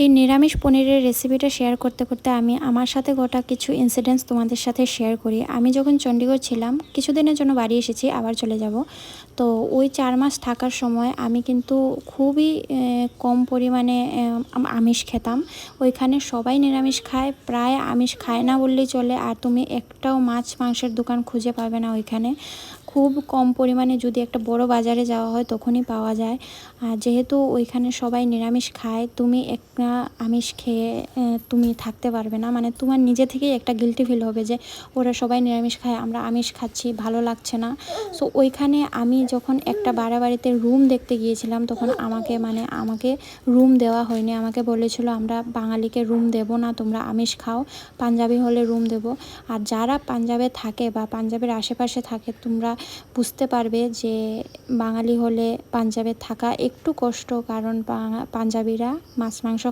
এই নিরামিষ পনিরের রেসিপিটা শেয়ার করতে করতে আমি আমার সাথে ঘটা কিছু ইনসিডেন্টস তোমাদের সাথে শেয়ার করি। আমি যখন চণ্ডীগড় ছিলাম, কিছুদিনের জন্য বাড়ি এসেছি, আবার চলে যাব। তো ওই 4 মাস থাকার সময় আমি কিন্তু খুবই কম পরিমাণে আমিষ খেতাম। ওইখানে সবাই নিরামিষ খায়, প্রায় আমিষ খায় না বললেই চলে। আর তুমি একটাও মাছ মাংসের দোকান খুঁজে পাবে না ওইখানে। খুব কম পরিমাণে, যদি একটা বড় বাজারে যাওয়া হয় তখনই পাওয়া যায়। আর যেহেতু ওইখানে সবাই নিরামিষ খায়, তুমি একটা আমিষ খেয়ে তুমি থাকতে পারবে না। মানে তোমার নিজে থেকেই একটা গিল্টি ফিল হবে যে ওরা সবাই নিরামিষ খায়, আমরা আমিষ খাচ্ছি, ভালো লাগছে না। সো ওইখানে আমি যখন একটা বাড়িতে রুম দেখতে গিয়েছিলাম, তখন আমাকে রুম দেওয়া হয়নি। আমাকে বলেছিল আমরা বাঙালিকে রুম দেব না, তোমরা আমিষ খাও, পাঞ্জাবি হলে রুম দেব। আর যারা পাঞ্জাবে থাকে বা পাঞ্জাবের আশেপাশে থাকে, তোমরা বুঝতে পারবে যে বাঙালি হলে পাঞ্জাবে থাকা একটু কষ্ট, কারণ পাঞ্জাবিরা মাছ মাংস